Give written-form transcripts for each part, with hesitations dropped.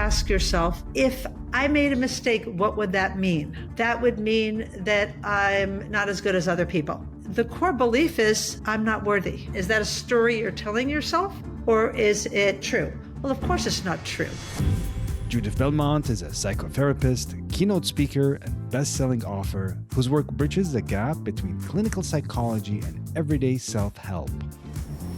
ask yourself, if I made a mistake, what would that mean? That would mean that I'm not as good as other people. The core belief is I'm not worthy. Is that a story you're telling yourself, or is it true? Well, of course it's not true. Judith Belmont is a psychotherapist, keynote speaker, and best-selling author whose work bridges the gap between clinical psychology and everyday self-help.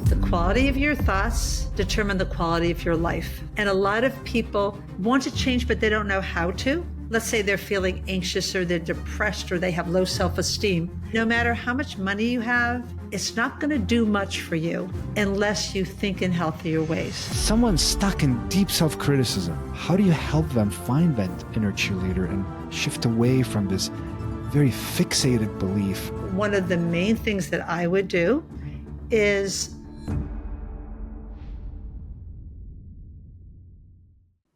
The quality of your thoughts determine the quality of your life. And a lot of people want to change, but they don't know how to. Let's say they're feeling anxious or they're depressed or they have low self-esteem. No matter how much money you have, it's not going to do much for you unless you think in healthier ways. Someone stuck in deep self-criticism, how do you help them find that inner cheerleader and shift away from this very fixated belief? One of the main things that I would do is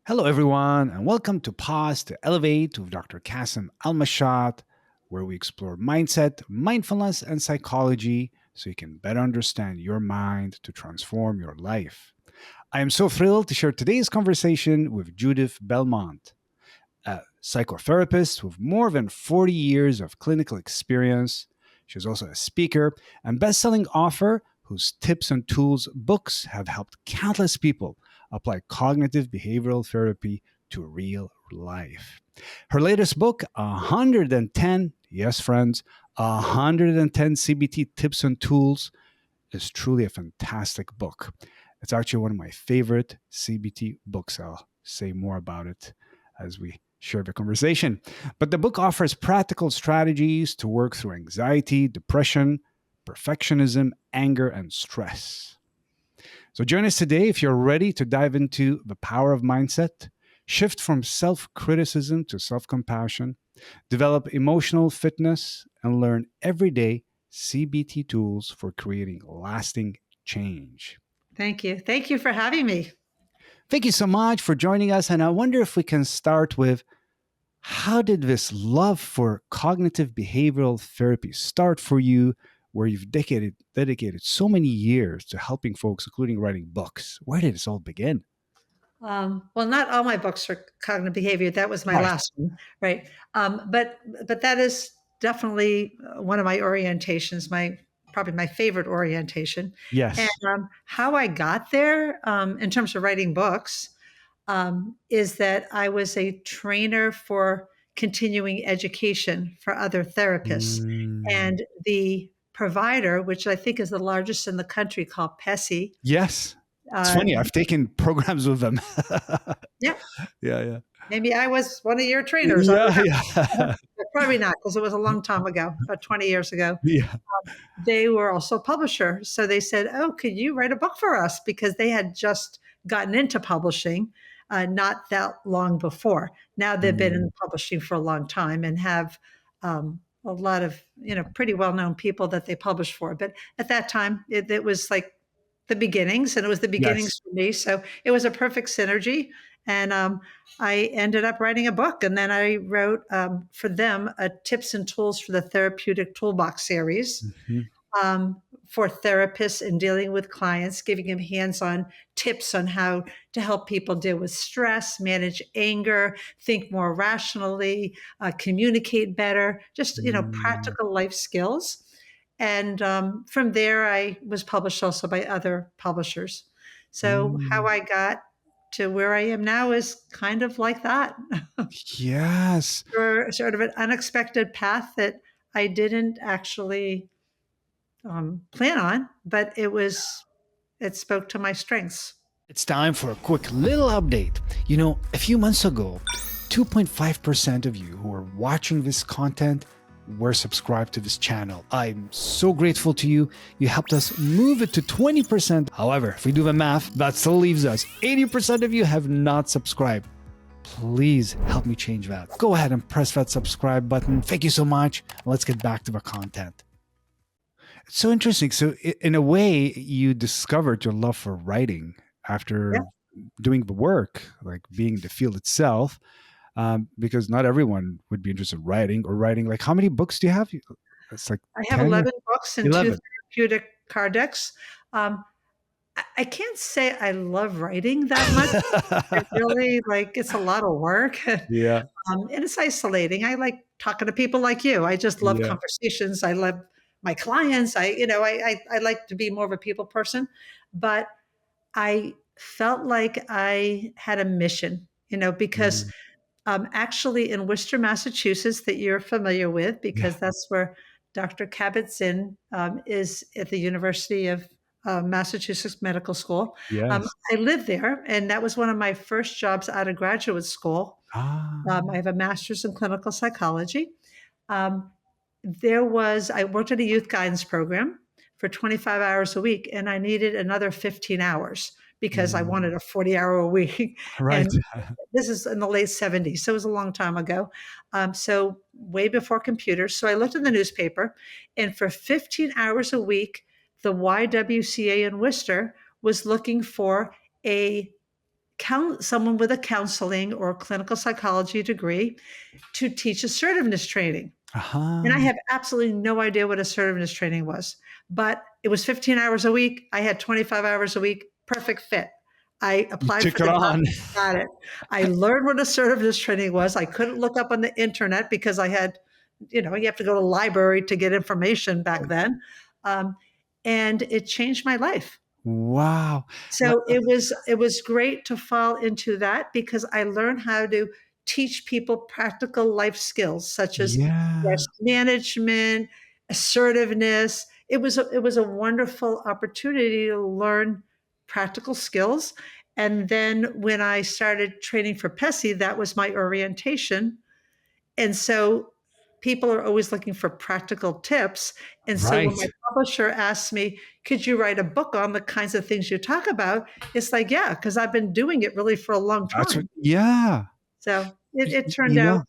Hello, everyone, and welcome to Pause to Elevate with Dr. Kasim Al-Mashat, where we explore mindset, mindfulness, and psychology so you can better understand your mind to transform your life. I am so thrilled to share today's conversation with Judith Belmont, a psychotherapist with more than 40 years of clinical experience. She's also a speaker and best-selling author whose tips and tools books have helped countless people apply cognitive behavioral therapy to real life. Her latest book, 110, yes, friends, 110 CBT tips and tools, is truly a fantastic book. It's actually one of my favorite CBT books. I'll say more about it as we share the conversation. But the book offers practical strategies to work through anxiety, depression, perfectionism, anger, and stress. So join us today if you're ready to dive into the power of mindset, shift from self-criticism to self-compassion, develop emotional fitness, and learn everyday CBT tools for creating lasting change. Thank you. Thank you for having me. Thank you so much for joining us. And I wonder if we can start with, how did this love for cognitive behavioral therapy start for you, where you've dedicated so many years to helping folks, including writing books? Where did this all begin? Well, not all my books are cognitive behavior. That was my last one, right? But that is definitely one of my orientations, probably my favorite orientation. Yes. And how I got there in terms of writing books is that I was a trainer for continuing education for other therapists. And the provider, which I think is the largest in the country, called PESI. Yes. It's funny. I've taken programs with them. Yeah. Yeah. Maybe I was one of your trainers. Yeah. Probably not, because it was a long time ago, about 20 years ago. Yeah. They were also a publisher. So they said, oh, could you write a book for us? Because they had just gotten into publishing not that long before. Now they've been in publishing for a long time and have a lot of, pretty well-known people that they publish for. But at that time, it was like the beginnings, and it was the beginnings for me. So it was a perfect synergy. And I ended up writing a book. And then I wrote for them a tips and tools for the therapeutic toolbox series for therapists in dealing with clients, giving them hands-on tips on how to help people deal with stress, manage anger, think more rationally, communicate better, just, practical life skills. And from there, I was published also by other publishers. So how I got to where I am now is kind of like that. Yes. Or sort of an unexpected path that I didn't actually plan on, but it spoke to my strengths. It's time for a quick little update. A few months ago, 2.5% of you who are watching this content were subscribed to this channel. I'm so grateful to you. You helped us move it to 20%. However, if we do the math, that still leaves us 80% of you have not subscribed. Please help me change that. Go ahead and press that subscribe button. Thank you so much. Let's get back to the content. It's so interesting. So in a way, you discovered your love for writing after doing the work, like being in the field itself. Because not everyone would be interested in writing. Like, how many books do you have? It's like I have 11 books and 2 therapeutic card decks. I can't say I love writing that much. It really, like, it's a lot of work, Yeah. and it's isolating. I like talking to people like you. I just love Yeah. conversations. I love my clients. I like to be more of a people person, but I felt like I had a mission, because Mm, actually in Worcester, Massachusetts, that you're familiar with, yeah. because that's where Dr. Kabat-Zinn is at the University of Massachusetts Medical School. Yes. I lived there, and that was one of my first jobs out of graduate school. Ah. I have a master's in clinical psychology. Um, I worked at a youth guidance program for 25 hours a week, and I needed another 15 hours because I Mm, wanted a 40-hour a week. right. And this is in the late 70s, so it was a long time ago. So way before computers. So I looked in the newspaper, and for 15 hours a week, the YWCA in Worcester was looking for a someone with a counseling or clinical psychology degree to teach assertiveness training. And I Uh-huh. have absolutely no idea what assertiveness training was, but it was 15 hours a week. I had 25 hours a week, perfect fit. I You applied for took the it job, on. got it. I learned what assertiveness training was. I couldn't look up on the internet because I had, you have to go to the library to get information back then. Um, and it changed my life. Wow. Like, So it was great to fall into that because I learned how to teach people practical life skills such as yeah. stress management, assertiveness. It was a wonderful opportunity to learn practical skills. And then when I started training for PESI, that was my orientation, and so people are always looking for practical tips. And so when my Right. publisher asked me, could you write a book on the kinds of things you talk about? It's like, yeah, because I've been doing it really for a long That's what, time. yeah. So it turned You out know,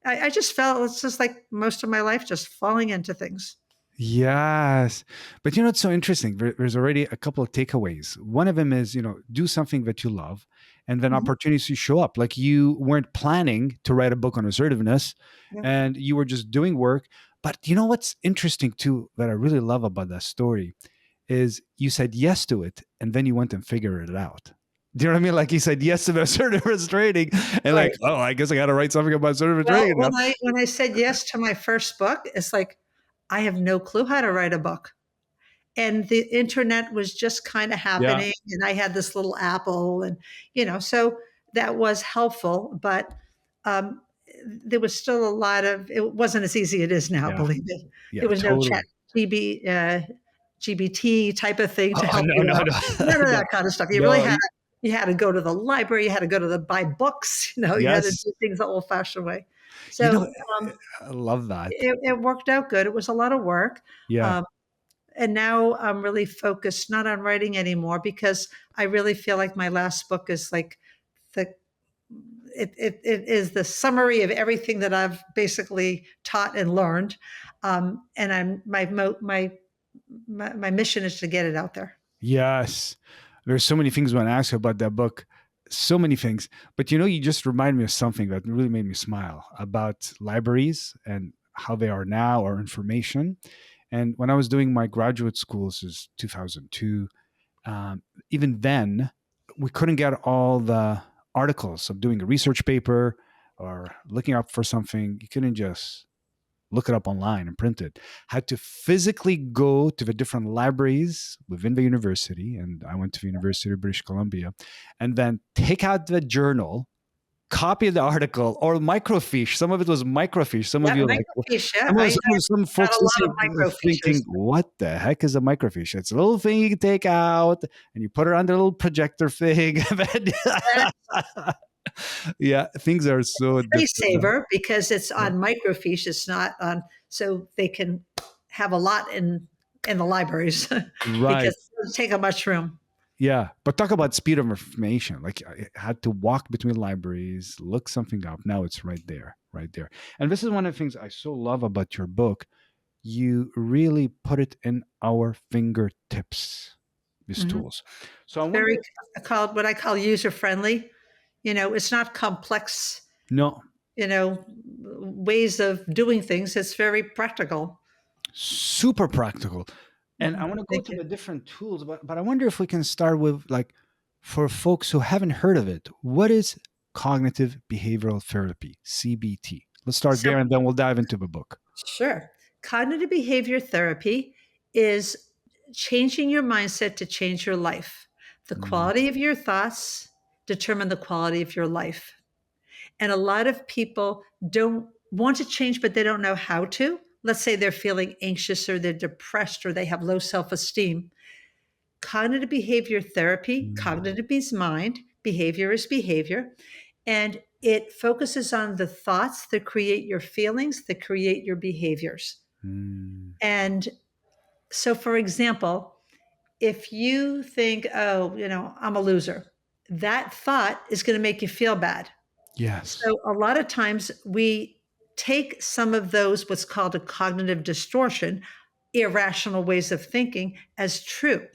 like I just felt it's just like most of my life just falling into things. yes. But it's so interesting. There's already a couple of takeaways. One of them is, do something that you love, and then Mhm. opportunities show up. Like you weren't planning to write a book on assertiveness, Yeah. and you were just doing work. But you know what's interesting too, that I really love about that story is you said yes to it, and then you went and figured it out. Do you know what I mean? Like you said yes to the assertiveness training, and like, Right. oh, I guess I got to write something about assertiveness Well, training now. when I said yes to my first book, it's like I have no clue how to write a book. And the internet was just kind of Yeah. happening, and I had this little Apple, and so that was helpful, but um, there was still a lot of it wasn't as easy as it is now, Yeah. believe me. There Yeah. was no chat Totally. GBT type of thing to Oh, help no, you no, out. no, None of no, that kind of stuff. no. You had to go to the library, you had to go to the buy books, you had to Yes. do things the old fashioned way. You know, So I love that. it worked out good. It was a lot of work. Yeah. Um, and now I'm really focused not on writing anymore because I really feel like my last book is like the it is the summary of everything that I've basically taught and learned, and I'm my mission is to get it out there. Yes. There's so many things I want to ask you about that book. So many things. But you just remind me of something that really made me smile about libraries and how they are now, or information. And when I was doing my graduate school, this is 2002, even then, we couldn't get all the articles of doing a research paper or looking up for something. You couldn't just look it up online and print it. Had to physically go to the different libraries within the university, and I went to the University of British Columbia, and then take out the journal, copy the article, or microfiche. Some of it was microfiche. Some of Yeah, you like microfiche. Yeah, I some got folks a lot of listening microfiches. thinking, "What the heck is a microfiche?" It's a little thing you can take out and you put it under a little projector thing. Yeah, things are so Space different now. saver because it's Yeah. on microfiche. It's not on, so they can have a lot in the libraries because Right. it doesn't take up much room. Yeah, but talk about speed of information. Like I had to walk between libraries, look something up. Now it's right there, right there. And this is one of the things I so love about your book. You really put it in our fingertips, these Mhm. tools. So I wonder, Very called what I call user friendly. It's not complex, no, ways of doing things. It's very practical. super practical. And I want to go Thank to you. the different tools, but I wonder if we can start with, like, for folks who haven't heard of it, what is cognitive behavioral therapy, CBT? Let's start So, there and then we'll dive into the book. sure. Cognitive behavior therapy is changing your mindset to change your life. The Mm, quality of your thoughts determine the quality of your life. And a lot of people don't want to change, but they don't know how to. Let's say they're feeling anxious or they're depressed or they have low self esteem. Cognitive behavior therapy, mm, cognitive is mind, behavior is behavior. And it focuses on the thoughts that create your feelings, that create your behaviors. mm. And so, for example, if you think, oh, I'm a loser, that thought is going to make you feel bad. Yes. So, a lot of times we take some of those, what's called a cognitive distortion, irrational ways of thinking, as true.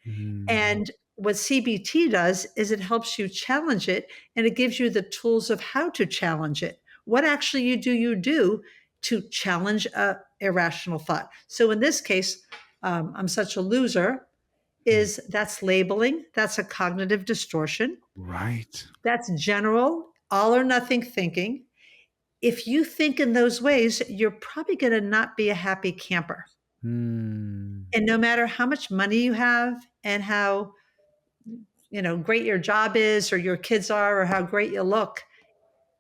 Mm, And what CBT does is it helps you challenge it and it gives you the tools of how to challenge it. What actually you do to challenge a irrational thought. So in this case, I'm such a loser mm. is that's labeling. That's a cognitive distortion. Right. That's general, all or nothing thinking. If you think in those ways, you're probably going to not be a happy camper. Mm, And no matter how much money you have and how great your job is or your kids are or how great you look,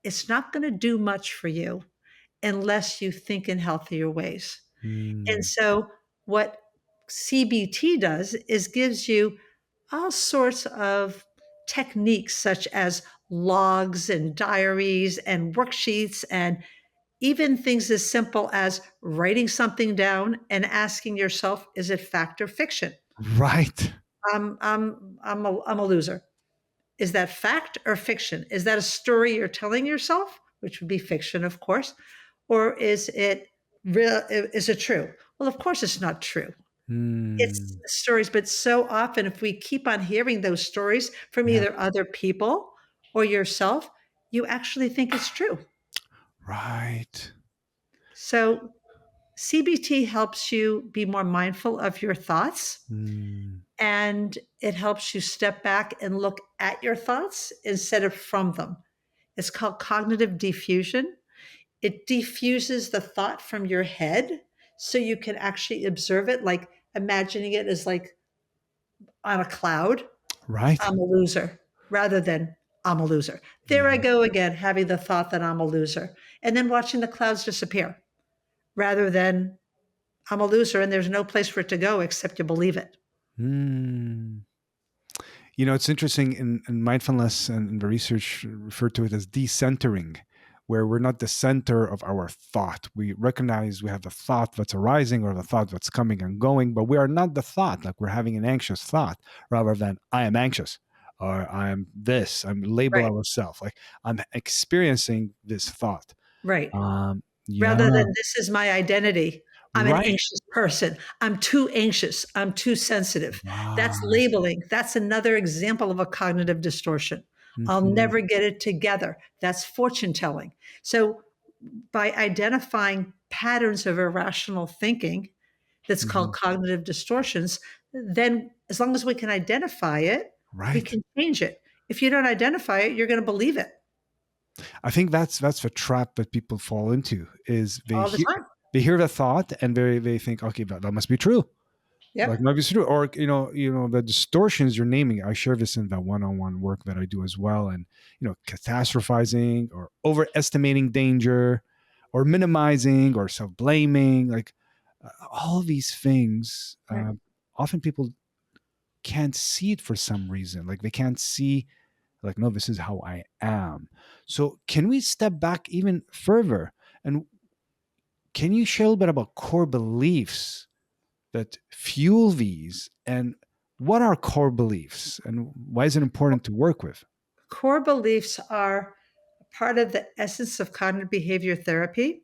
it's not going to do much for you unless you think in healthier ways. And mm. so what CBT does is gives you all sorts of techniques such as logs and diaries and worksheets and even things as simple as writing something down and asking yourself, is it fact or fiction? Right. I'm a loser. Is that fact or fiction? Is that a story you're telling yourself, which would be fiction, of course, or is it real? Is it true? Well, of course, it's not true. It's Mm. stories, but so often, if we keep on hearing those stories from Yeah. either other people or yourself, you actually think it's true. Right. So, CBT helps you be more mindful of your thoughts Mm. and it helps you step back and look at your thoughts instead of from them. It's called cognitive diffusion. It diffuses the thought from your head so you can actually observe it, like imagining it as like on a cloud. Right. I'm a loser rather than I'm a loser. There I Yeah. go again, having the thought that I'm a loser, and then watching the clouds disappear rather than I'm a loser and there's no place for it to go except you believe it. Mm. It's interesting in mindfulness, and the research referred to it as decentering, where we're not the center of our thought. We recognize we have the thought that's arising or the thought that's coming and going, but we are not the thought. Like, we're having an anxious thought rather than I am anxious or I am this. I'm label Right, ourselves. Like, I'm experiencing this thought. right. Yeah. Rather than this is my identity. I'm an Right. anxious person. I'm too anxious. I'm too sensitive. That's Right. labeling. That's another example of a cognitive distortion. I'll Mhm. never get it together. That's fortune telling. So, by identifying patterns of irrational thinking, that's called Mhm. cognitive distortions, then as long as we can identify it, we Right. can change it. If you don't identify it, you're going to believe it I think that's the trap that people fall into, is all the time. they hear the thought and they think, okay, that must be true. Like, Yep. maybe it's true. Or, the distortions you're naming. I share this in the one-on-one work that I do as well. And, catastrophizing or overestimating danger or minimizing or self-blaming, like, all these things, Right. often people can't see it for some reason. Like, they can't see, like, no, this is how I am. So can we step back even further, and can you share a little bit about core beliefs that fuel these, and what are core beliefs and why is it important to work with? Core beliefs are part of the essence of cognitive behavior therapy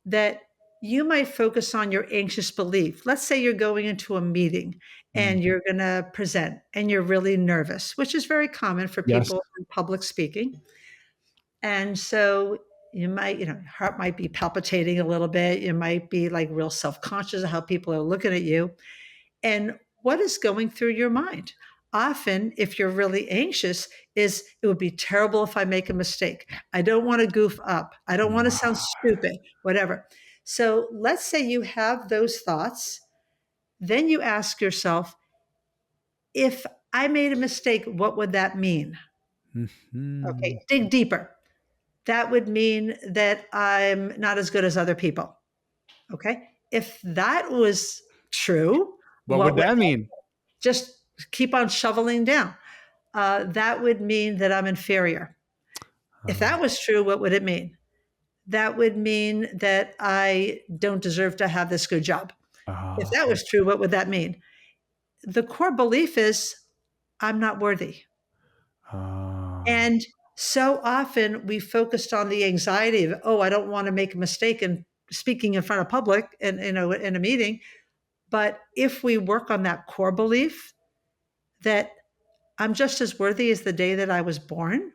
that you might focus on your anxious belief. Let's say you're going into a meeting Mm. and you're going to present and you're really nervous, which is very common for Yes. people in public speaking. And so you might, heart might be palpitating a little bit. You might be like real self conscious of how people are looking at you. And what is going through your mind? Often, if you're really anxious, is it would be terrible if I make a mistake. I don't want to goof up. I don't want to sound Wow. stupid, whatever. So let's say you have those thoughts. Then you ask yourself, if I made a mistake, what would that mean? Mhm. Okay, dig deeper. That would mean that I'm not as good as other people. Okay. If that was true, What would what would that that mean? just keep on shoveling down? That would mean that I'm inferior. If Uh, that was true, what would it mean? That would mean that I don't deserve to have this good job. If uh, that was true, what would that mean? The core belief is I'm not worthy. uh, And so often we focused on the anxiety of, oh, I don't want to make a mistake in speaking in front of public and in a meeting. But if we work on that core belief that I'm just as worthy as the day that I was born.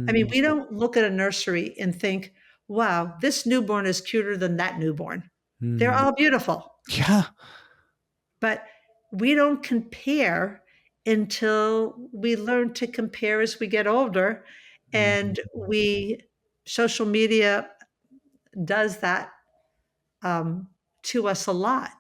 I mean, mm, we don't look at a nursery and think, wow, this newborn is cuter than that newborn. They're mm. all beautiful. Yeah. But we don't compare until we learn to compare as we get older. Mhm. And social media does that um, to us a lot.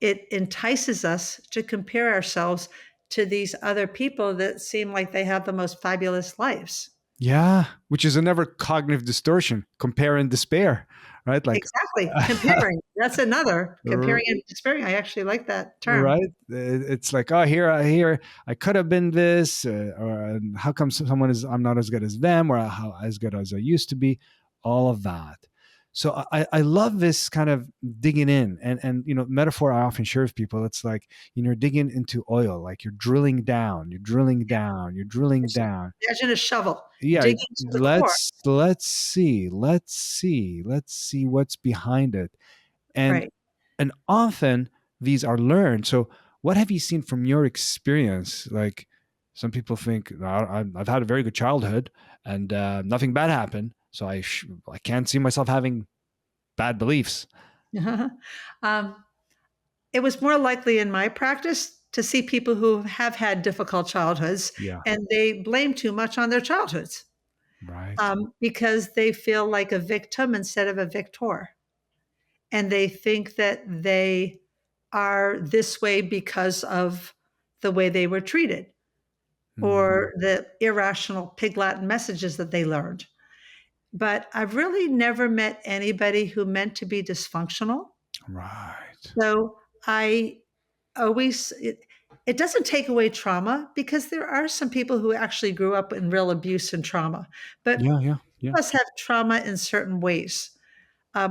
It entices us to compare ourselves to these other people that seem like they have the most fabulous lives. Yeah, which is another cognitive distortion, compare and despair, right? Like, Exactly. Comparing. That's another comparing and despairing. I actually like that term. right? It's like, oh, here, I could have been this, or how come someone is, I'm not as good as them, or how as good as I used to be, all of that. So I love this kind of digging in, and metaphor I often share with people. It's like, digging into oil, like you're drilling down, you're drilling down, you're drilling Just down. imagine a shovel Yeah, digging to the core. let's see what's behind it, and Right. and often these are learned. So what have you seen from your experience? Like, some people think, "No, I've had a very good childhood and nothing bad happened, so I can't see myself having bad beliefs." um, it was more likely in my practice to see people who have had difficult childhoods Yeah. and they blame too much on their childhoods Right. because they feel like a victim instead of a victor. And they think that they are this way because of the way they were treated Mhm. or the irrational pig Latin messages that they learned. But I've really never met anybody who meant to be dysfunctional. Right. So I always, it doesn't take away trauma because there are some people who actually grew up in real abuse and trauma. But Yeah, yeah, yeah. us have trauma in certain ways,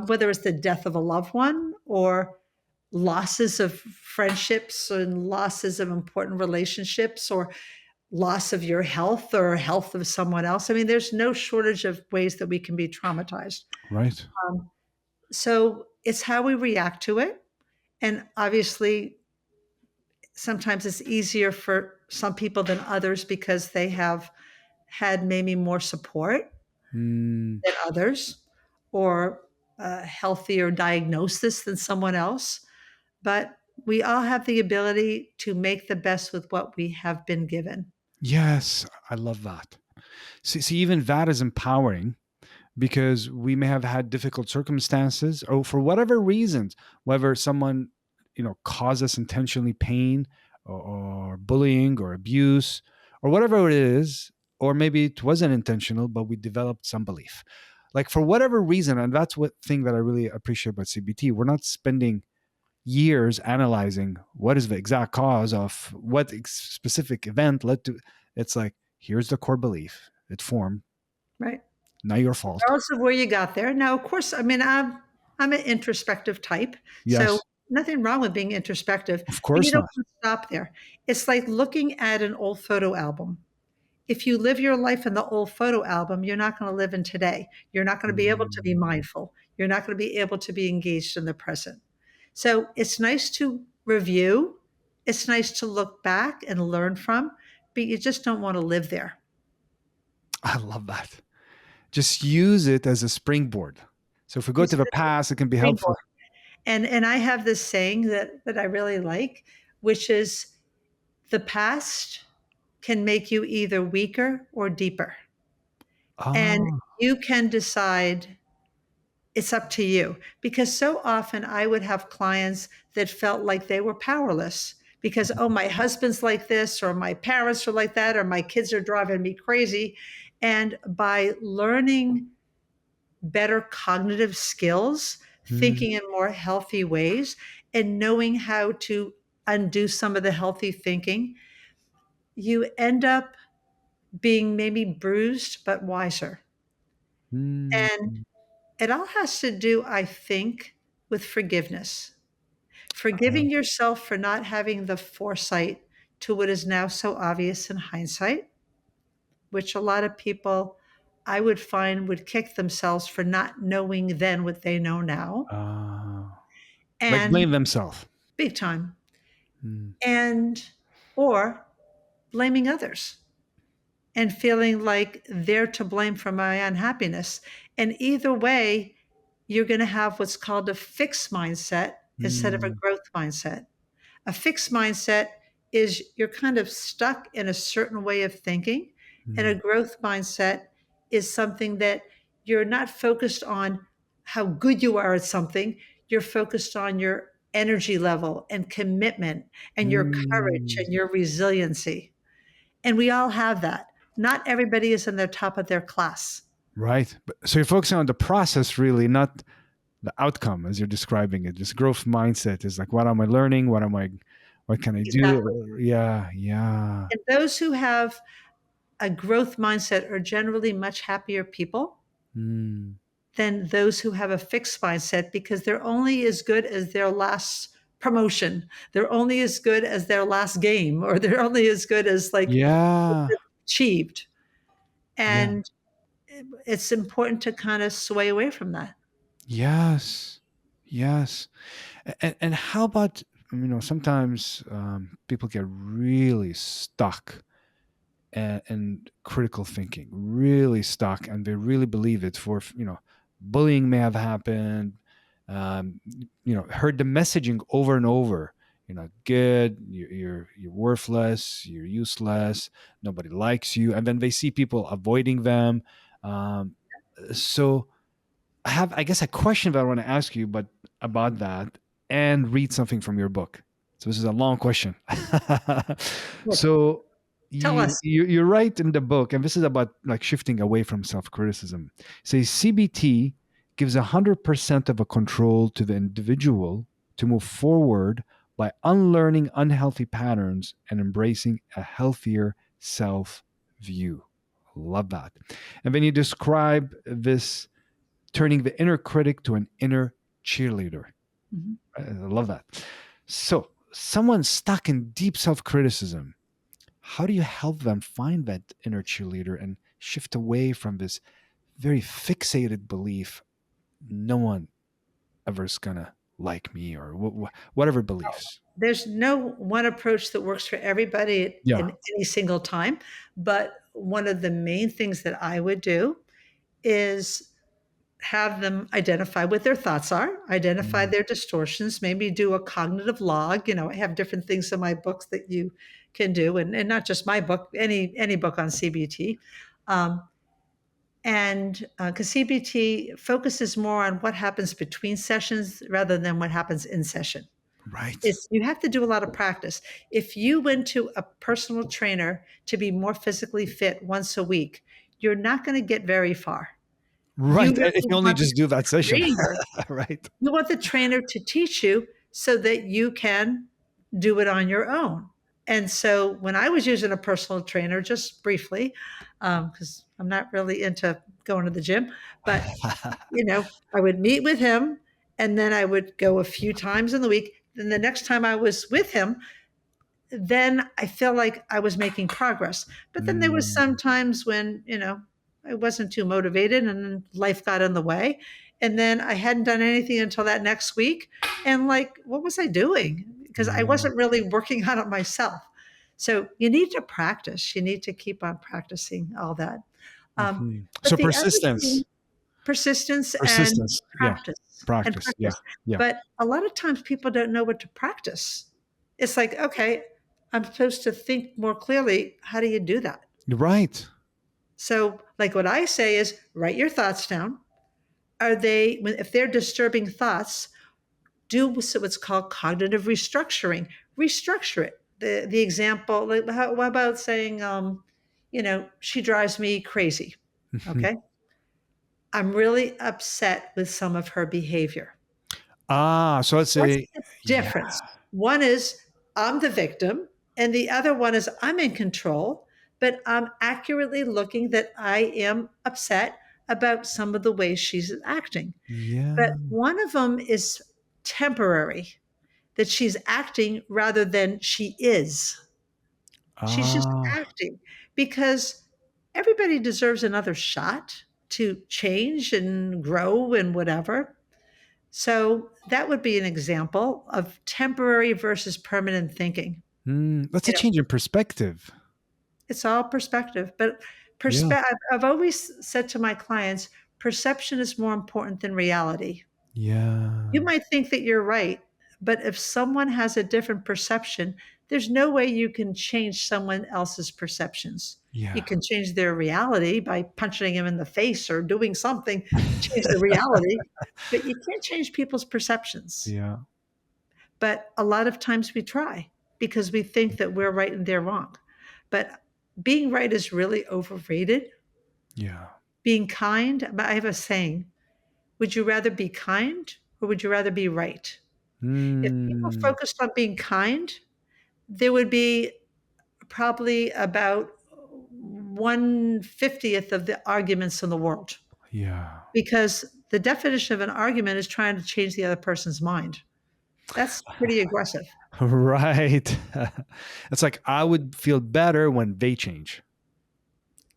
whether it's the death of a loved one or losses of friendships and losses of important relationships or loss of your health or health of someone else. I mean, there's no shortage of ways that we can be traumatized. Right. Um, so it's how we react to it. And obviously, sometimes it's easier for some people than others because they have had maybe more support Mm, than others or a healthier diagnosis than someone else. But we all have the ability to make the best with what we have been given. yes, I love that. See, even that is empowering, because we may have had difficult circumstances, or for whatever reasons, whether someone caused us intentionally pain, or bullying or abuse, or whatever it is, or maybe it wasn't intentional but we developed some belief, like for whatever reason. And that's what thing that I really appreciate about CBT. We're not spending years analyzing what is the exact cause of what specific event led to. It's like, here's the core belief, it formed, Right. not your fault. Regardless of where you got there. Now, of course, I mean, I'm an introspective type, so Yes. nothing wrong with being introspective, Of but you course don't not. want to stop there. It's like looking at an old photo album. If you live your life in the old photo album, you're not going to live in today. You're not going to be able to be Mm, mindful. You're not going to be able to be engaged in the present. So it's nice to review. It's nice to look back and learn from, but you just don't want to live there. I love that. Just use it as a springboard. So if we go Use to it the as a past, it can be helpful. springboard. And I have this saying that I really like. which is the past can make you either weaker or deeper. And Ah, you can decide, it's up to you. Because so often I would have clients that felt like they were powerless because, oh, my husband's like this, or my parents are like that, or my kids are driving me crazy. And by learning better cognitive skills, mm, thinking in more healthy ways, and knowing how to undo some of the healthy thinking, you end up being maybe bruised but wiser. mm, And it all has to do, I think, with forgiveness. uh, Forgiving yourself for not having the foresight to what is now so obvious in hindsight, which a lot of people I would find would kick themselves for not knowing then what they know now. ah. Like And blame themselves. big time. Mm, And, or blaming others and feeling like they're to blame for my unhappiness. And either way, you're going to have what's called a fixed mindset instead of a mm, growth mindset. A fixed mindset is you're kind of stuck in a certain way of thinking, and a mm, growth mindset is something that you're not focused on how good you are at something, you're focused on your energy level and commitment and your courage mm. and your resiliency. And we all have that. Not everybody is in the top of their class. Right. So you're focusing on the process, really, not the outcome as you're describing it. This growth mindset is like, what am I learning? What can I Exactly. do? Yeah, yeah. And those who have a growth mindset are generally much happier people Mm, than those who have a fixed mindset because they're only as good as their last promotion. They're only as good as their last game, or they're only as good as like yeah, achieved. yeah, And it's important to kind of sway away from that. yes, yes. And how about, sometimes people get really stuck and critical thinking, really stuck, and they really believe it. For bullying may have happened. um, heard the messaging over and over. You're not good. You're worthless. You're useless. Nobody likes you. And then they see people avoiding them. um, so I have, I guess, a question that I want to ask you, but about that, and read something from your book. So this is a long question. Look, So tell us. you're right in the book, and this is about like shifting away from self criticism. Say CBT gives 100% of a control to the individual to move forward by unlearning unhealthy patterns and embracing a healthier self view. Love that. And then you describe this turning the inner critic to an inner cheerleader. Mhm. I love that. So, someone stuck in deep self criticism, how do you help them find that inner cheerleader and shift away from this very fixated belief, no one ever is gonna like me, or whatever beliefs? There's no one approach that works for everybody Yeah. in any single time. But one of the main things that I would do is have them identify what their thoughts are, identify Mm, their distortions, maybe do a cognitive log. I have different things in my books that you can do, and not just my book, any book on CBT. Um, and because CBT focuses more on what happens between sessions rather than what happens in session. right. It's, you have to do a lot of practice. If you went to a personal trainer to be more physically fit once a week, you're not going to get very far. You Right. really If you only want just do that the session. trainer. Right. You want the trainer to teach you so that you can do it on your own. And so when I was using a personal trainer, just briefly, because I'm not really into going to the gym, but I would meet with him and then I would go a few times in the week. Then the next time I was with him, then I felt like I was making progress. But then there was Mm, some times when, I wasn't too motivated and then life got in the way. And then I hadn't done anything until that next week. And like, what was I doing? Because I yeah. wasn't really working on it myself. So you need to practice. You need to keep on practicing all that. Mhm. But So the other thing, persistence. persistence and Persistence. Yeah. practice and Practice. Yeah. practice. Yeah. But a lot of times people don't know what to practice. It's like, okay, I'm supposed to think more clearly. How do you do that? Right. So, like what I say is write your thoughts down. Are they, if they're disturbing thoughts, do what's called cognitive restructuring. Restructure it. The example, like what about saying, she drives me crazy. Mhm. Okay. I'm really upset with some of her behavior. So let's What's say, the yeah, difference? One is I'm the victim, and the other one is I'm in control, but I'm accurately looking that I am upset about some of the ways she's acting. But yeah. one of them is temporary, that she's acting rather than she is. She's just Ah, acting because everybody deserves another shot to change and grow and whatever. So that would be an example of temporary versus permanent thinking. that's a You know, change in perspective. it's all perspective, but Yeah, I've always said to my clients, perception is more important than reality. You yeah, might think that you're right, but if someone has a different perception, there's no way you can change someone else's perceptions. You yeah, can change their reality by punching them in the face or doing something to change the reality, but you can't change people's perceptions. yeah, But a lot of times we try because we think that we're right and they're wrong. But being right is really overrated. yeah. Being kind, but I have a saying, would you rather be kind or would you rather be right? If people Mm, focused on being kind, there would be probably about 1/50th of the arguments in the world yeah. because the definition of an argument is trying to change the other person's mind. That's pretty aggressive. Right. It's like I would feel better when they change.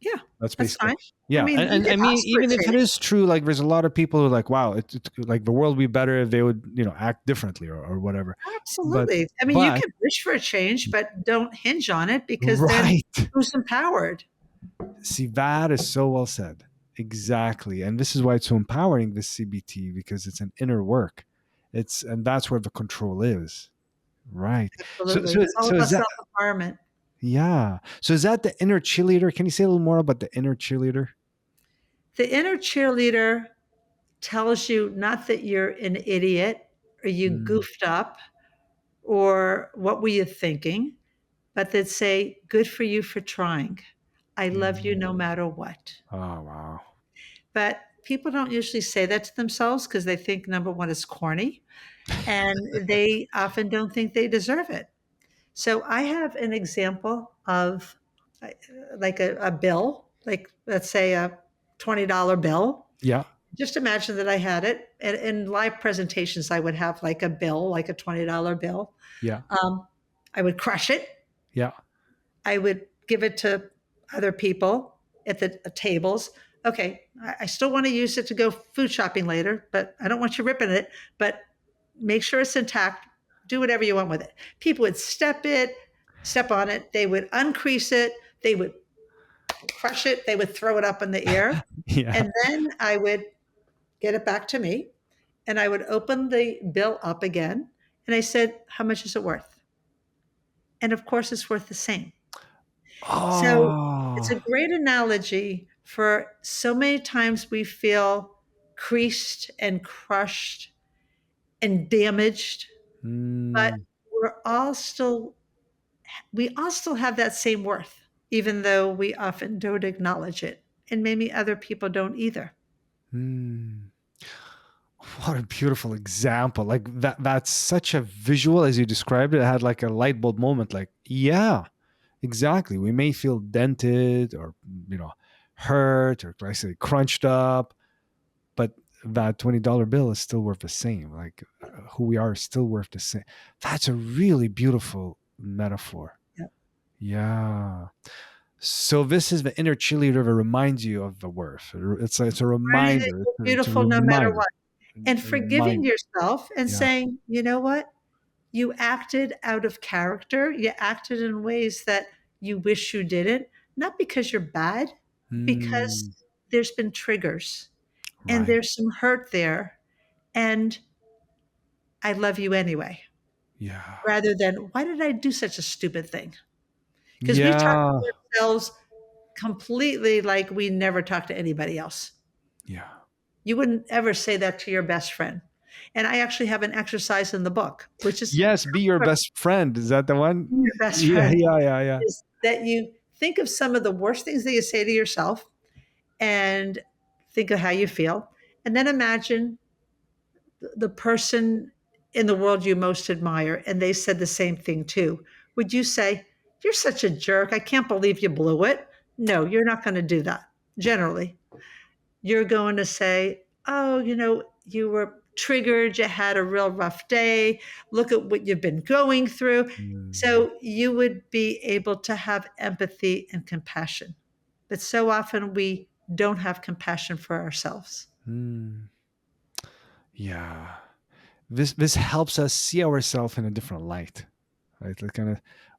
Yeah, That's that's basically, fine. I yeah. mean, And you I can mean, ask for even if it change. is true, like there's a lot of people who are like, wow, it's like the world would be better if they would, act differently or whatever. But, Absolutely. I mean, you but, can wish for a change, but don't hinge on it because then right. who's empowered? See, that is so well said. Exactly. And this is why it's so empowering, this CBT, because it's an inner work. And that's where the control is. Right. So, Absolutely. so, It's all so is about that, self-empowerment. yeah. So is that the inner cheerleader? Can you say a little more about the inner cheerleader? The inner cheerleader tells you not that you're an idiot or you Mm, goofed up or what were you thinking, but that say, good for you for trying. I love you mm. no matter what. Oh, wow. But people don't usually say that to themselves because they think number one is corny and they often don't think they deserve it. So I have an example of uh, like a bill, like let's say a $20 bill. Yeah. Just imagine that I had it. And in live presentations, I would have like a bill, like a $20 bill. Yeah. Um, I would crush it. Yeah. I would give it to other people at the tables. Okay, I still want to use it to go food shopping later, but I don't want you ripping it. But make sure it's intact. Do whatever you want with it. People would step on it. They would uncrease it. They would crush it. They would throw it up in the air. Yeah. And then I would get it back to me and I would open the bill up again. And I said, how much is it worth? And of course, it's worth the same. So it's Oh. a great analogy for so many times we feel creased and crushed and damaged, but Mm, we're all still we all still have that same worth, even though we often don't acknowledge it. And maybe other people don't either. mm. What a beautiful example. Like that's such a visual as you described it. It had like a light bulb moment. Like, yeah, exactly. We may feel dented or, hurt or, like I say, crunched up, but that $20 bill is still worth the same. Like, who we are is still worth the same. That's a really beautiful metaphor. Yeah. Yeah. So this is the inner cheerleader that reminds you of the worth. It's a Reminding that reminder. you're It's a beautiful no matter reminder. what. And A forgiving reminder. yourself and Yeah. saying, you know what? You acted out of character. You acted in ways that you wish you didn't, not because you're bad, because Mm, there's been triggers and right. there's some hurt there. And I love you anyway. Yeah. rather than, why did I do such a stupid thing? Because we talk Yeah. to ourselves completely like we never talk to anybody else. Yeah. You wouldn't ever say that to your best friend. And I actually have an exercise in the book, which is Yes, be your best friend. Is that the one? your best Yeah, friend, yeah, yeah, yeah. is that you think of some of the worst things that you say to yourself and think of how you feel. And then imagine the person in the world you most admire and they said the same thing too. Would you say, "You're such a jerk. I can't believe you blew it"? No, you're not going to do that. Generally, you're going to say, "Oh, you were triggered. You had a real rough day. Look at what you've been going through." Mm, So you would be able to have empathy and compassion. But so often we don't have compassion for ourselves. mm, yeah. This helps us see ourselves in a different light, right? Like kind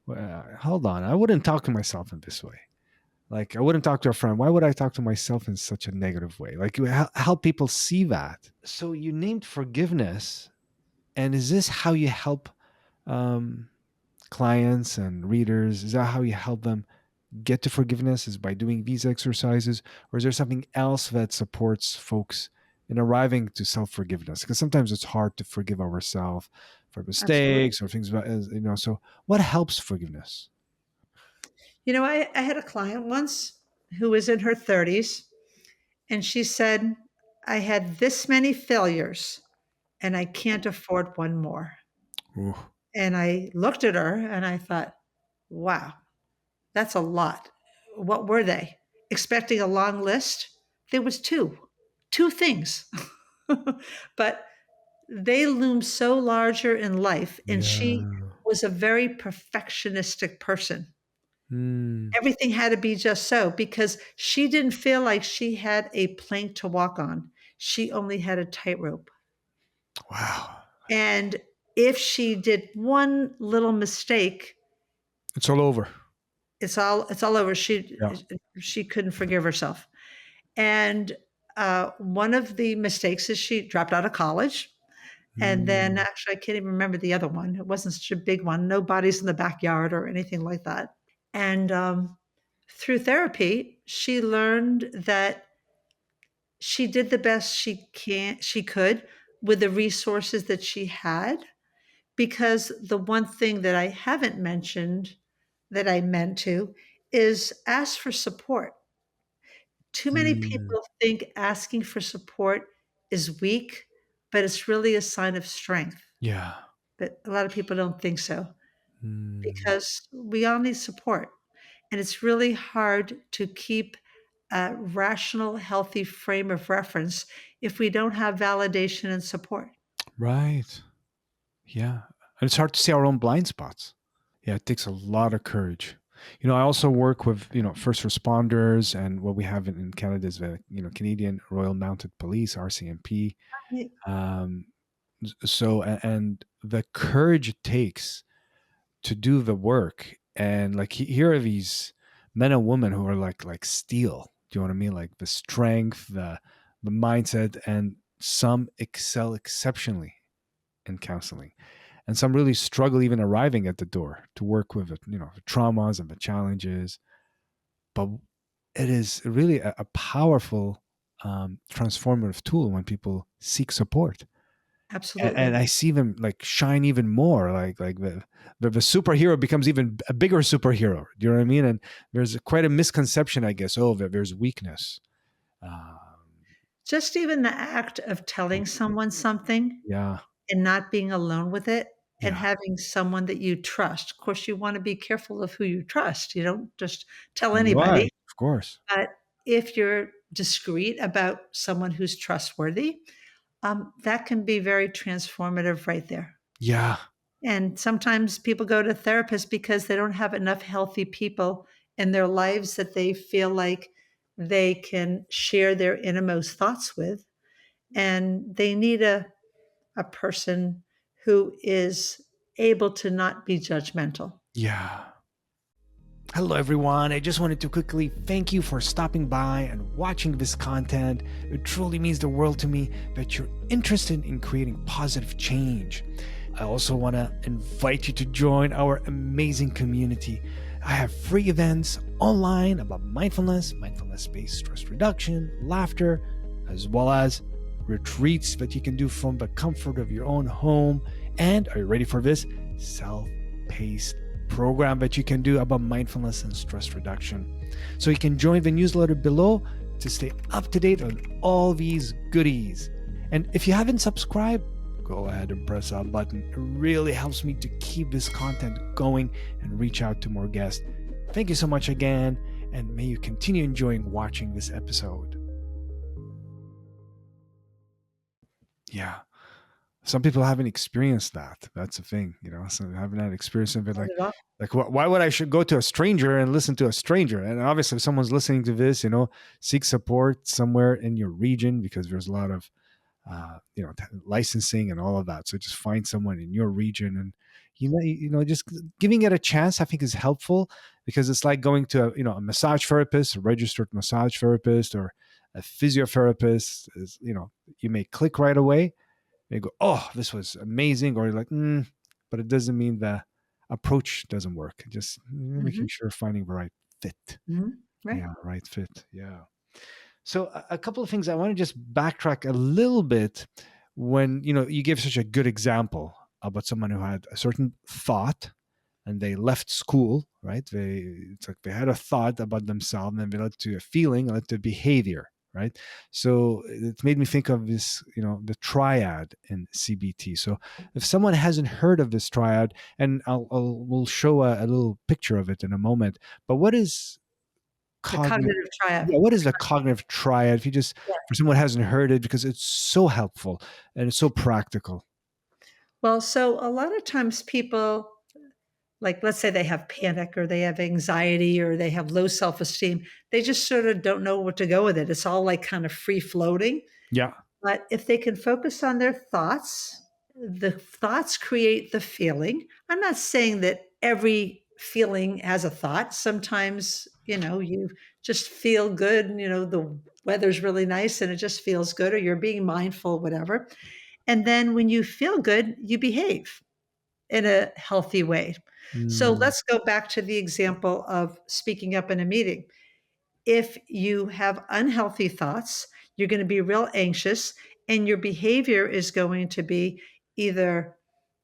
of, hold on, I wouldn't talk to myself in this way. Like I wouldn't talk to a friend. Why would I talk to myself in such a negative way? Like you help people see that. So you named forgiveness, and is this how you help um, clients and readers? Is that how you help them get to forgiveness? Is by doing these exercises, or is there something else that supports folks in arriving to self forgiveness? Because sometimes it's hard to forgive ourselves for Absolutely. mistakes or things. So what helps forgiveness? I had a client once who was in her 30s, and she said, "I had this many failures, and I can't afford one more." Ooh, And I looked at her and I thought, wow, that's a lot. What were they? Expecting a long list? There was two things. But they loomed so larger in life, and she yeah. was a very perfectionistic person. Mm, Everything had to be just so because she didn't feel like she had a plank to walk on. She only had a tightrope. wow. And if she did one little mistake, It's all over. it's all over. Yeah. She couldn't forgive herself. And one of the mistakes is she dropped out of college. And then Mm, actually, I can't even remember the other one. It wasn't such a big one. No bodies in the backyard or anything like that. And through therapy, she learned that she did the best she could with the resources that she had. Because the one thing that I haven't mentioned that I meant to is ask for support. Too many mm, people think asking for support is weak, but it's really a sign of strength. yeah. But a lot of people don't think so Mm, because we all need support. And it's really hard to keep a rational, healthy frame of reference if we don't have validation and support. right. Yeah. And it's hard to see our own blind spots. Yeah, it takes a lot of courage. I also work with, first responders, and what we have in Canada is the, Canadian Royal Mounted Police, RCMP. Um, and the courage it takes to do the work. And like, here are these men and women who are like steel. Do you know what I mean? Like the strength, the mindset, and some excel exceptionally in counseling, and some really struggle even arriving at the door to work with the traumas and the challenges. But it is really a powerful transformative tool when people seek support. And Absolutely. I see them like shine even more, like the superhero becomes even a bigger superhero. Do you know what I mean? And there's quite a misconception, I guess, that there's weakness. um, Just even the act of telling someone something yeah, and not being alone with it and yeah, having someone that you trust. Of course, you want to be careful of who you trust. You don't just tell right, anybody. of course, But if you're discreet about someone who's trustworthy, that can be very transformative right there. yeah, And sometimes people go to therapists because they don't have enough healthy people in their lives that they feel like they can share their innermost thoughts with. And they need a person who is able to not be judgmental. yeah. Hello, everyone. I just wanted to quickly thank you for stopping by and watching this content. It truly means the world to me that you're interested in creating positive change. I also want to invite you to join our amazing community. I have free events online about mindfulness, mindfulness based stress reduction, laughter, as well as retreats that you can do from the comfort of your own home. And are you ready for this? Self paced program that you can do about mindfulness and stress reduction. So you can join the newsletter below to stay up to date on all these goodies. And if you haven't subscribed, go ahead and press that button. It really helps me to keep this content going and reach out to more guests. Thank you so much again, and may you continue enjoying watching this episode. Yeah. Some people haven't experienced that. That's the thing, some haven't had experience of it. Why would I should go to a stranger and listen to a stranger? And obviously, if someone's listening to this, seek support somewhere in your region, because there's a lot of licensing and all of that. So just find someone in your region, and just giving it a chance, I think, is helpful, because it's like going to a massage therapist, a registered massage therapist, or a physiotherapist. You may click right away. You go, oh, this was amazing, or you're like, but it doesn't mean the approach doesn't work. Just making sure finding the right fit. Right. Yeah, right fit. Yeah. So a couple of things I want to just backtrack a little bit. When you gave such a good example about someone who had a certain thought and they left school, right? It's like they had a thought about themselves and they led to a feeling, led to behavior, right? So it made me think of this, the triad in CBT. So if someone hasn't heard of this triad, and we'll show a little picture of it in a moment, but what is The cognitive? cognitive triad. Yeah, what is the cognitive triad? If you just, Yeah. for someone who hasn't heard it, because it's so helpful and it's so practical. Well, so a lot of times people, like, let's say they have panic or they have anxiety or they have low self esteem, they just sort of don't know what to go with it. It's all like kind of free floating. Yeah. But if they can focus on their thoughts, the thoughts create the feeling. I'm not saying that every feeling has a thought. Sometimes, you just feel good and, the weather's really nice and it just feels good, or you're being mindful, whatever. And then when you feel good, you behave in a healthy way. So Mm, let's go back to the example of speaking up in a meeting. If you have unhealthy thoughts, you're going to be real anxious, and your behavior is going to be either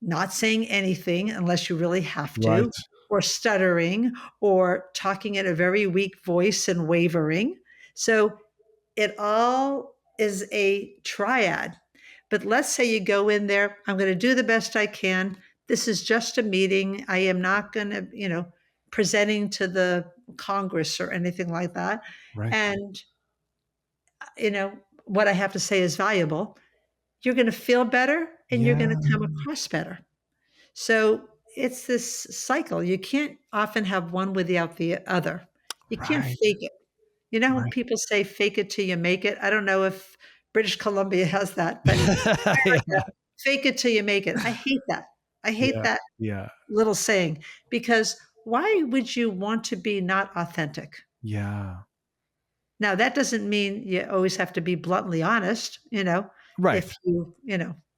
not saying anything unless you really have right. to, or stuttering, or talking in a very weak voice and wavering. So it all is a triad. But let's say you go in there, I'm going to do the best I can. This is just a meeting. I am not going to, presenting to the Congress or anything like that. Right. And, what I have to say is valuable. You're going to feel better and you're going Yeah. to come across better. So it's this cycle. You can't often have one without the other. You can't Right. fake it. You know, when Right. people say fake it till you make it. I don't know if British Columbia has that, but Yeah. fake it till you make it. I hate that. I hate Yeah. that Yeah. little saying, because why would you want to be not authentic? Yeah. Now, that doesn't mean you always have to be bluntly honest, Right. if you,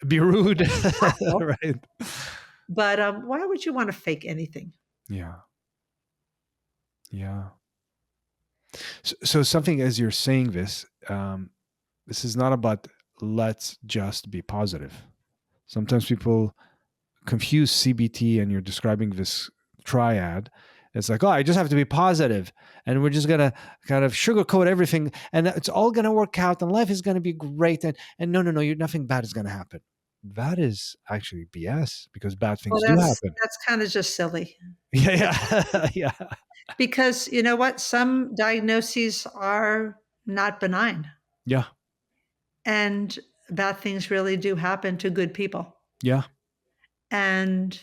Be rude. awful, Right. but why would you want to fake anything? Yeah. Yeah. So something, as you're saying this, this is not about let's just be positive. Sometimes people confuse CBT, and you're describing this triad. It's like, oh, I just have to be positive, and we're just gonna kind of sugarcoat everything, and it's all gonna work out, and life is gonna be great, and no, nothing bad is gonna happen. That is actually BS, because bad Well, things do that's happen. that's kind of just silly. Yeah, It, yeah, yeah, because you know what? Some diagnoses are not benign, yeah, and bad things really do happen to good people. yeah, And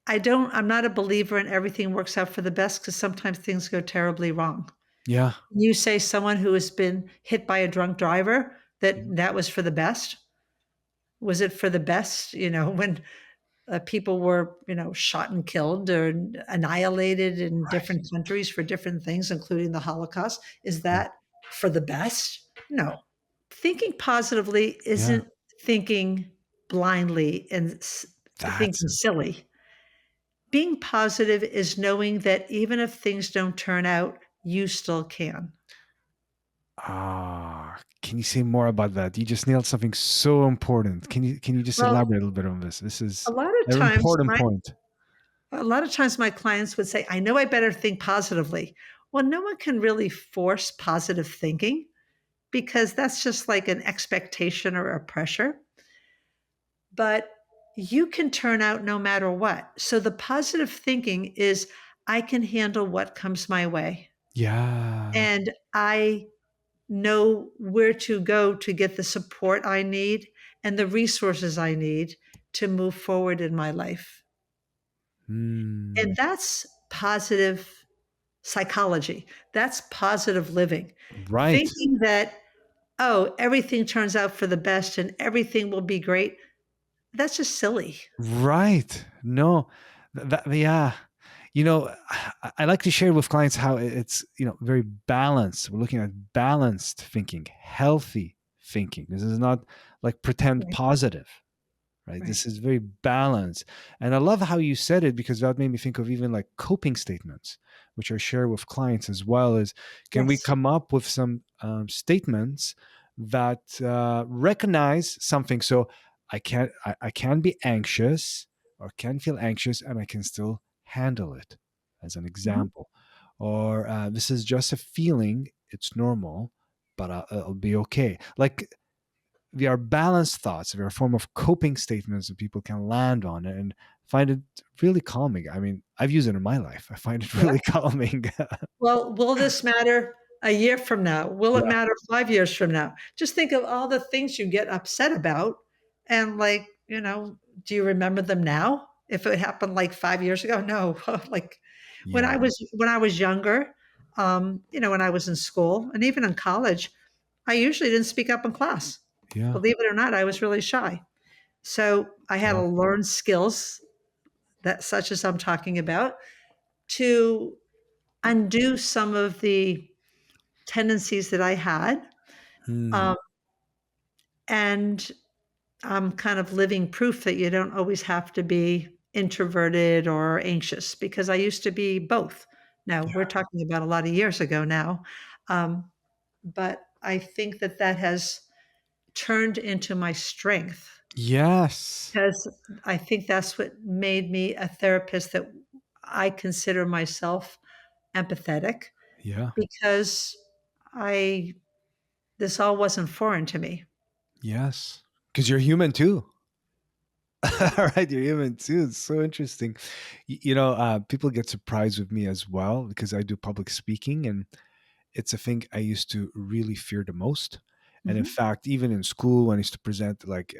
I'm not a believer in everything works out for the best, because sometimes things go terribly wrong. yeah. You say someone who has been hit by a drunk driver, that was for the best. Was it for the best? When people were, shot and killed or annihilated in Right. different countries for different things, including the Holocaust. Is that for the best? No. Thinking positively Yeah, isn't thinking blindly and That's thinking it. silly. Being positive is knowing that even if things don't turn out, you still can. Can you say more about that? You just nailed something so important. Can you just Well, elaborate a little bit on this? This a is lot of an times important my point. a lot of times my clients would say, "I know I better think positively." Well, no one can really force positive thinking because that's just like an expectation or a pressure. But you can turn out no matter what. So the positive thinking is I can handle what comes my way. Yeah. And I know where to go to get the support I need and the resources I need to move forward in my life. Hmm. And that's positive psychology. That's positive living. Right. Thinking that, oh, everything turns out for the best and everything will be great. That's just silly. Right. No. Yeah. I like to share with clients how it's, very balanced. We're looking at balanced thinking, healthy thinking. This is not like pretend Right. positive, right? Right. This is very balanced. And I love how you said it because that made me think of even like coping statements, which I share with clients as well. Is can we Yes. come up with some statements that recognize something? So I can be anxious or can feel anxious and I can still handle it, as an Mhm. example. Or this is just a feeling, it's normal, but it'll be okay. Like they are balanced thoughts. They're a form of coping statements that people can land on and find it really calming. I mean, I've used it in my life. I find it Yeah. really calming. Well, will this matter a year from now? Will it Yeah. matter 5 years from now? Just think of all the things you get upset about. And, like, do you remember them now? If it happened like 5 years ago? No. Like Yeah. when I was younger, when I was in school and even in college, I usually didn't speak up in class. Yeah. Believe it or not, I was really shy. So I had to Yeah. learn skills that such as I'm talking about to undo some of the tendencies that I had. Hmm. Um, and I'm kind of living proof that you don't always have to be introverted or anxious because I used to be both. Now, we're Yeah. talking about a lot of years ago now. Um, but I think that that has turned into my strength Yes. because I think that's what made me a therapist that I consider myself empathetic Yeah. because I this all wasn't foreign to me. Yes. Because you're human too. Yeah. All right, you're human too. It's so interesting. People get surprised with me as well because I do public speaking, and it's a thing I used to really fear the most. And in Mhm. fact, even in school, when I used to present, like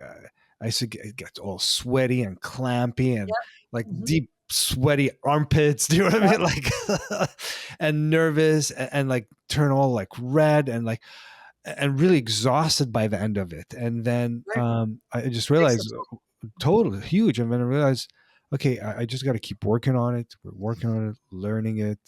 I used to get all sweaty and clampy and Yep. like Mhm. deep sweaty armpits. Do you know what I Yep. mean? Like, and nervous and like turn all like red and like and really exhausted by the end of it. And then Right. I just Takes a realized, toll. totally huge. And then I realized, okay, I just got to keep working on it. We're working on it, learning it,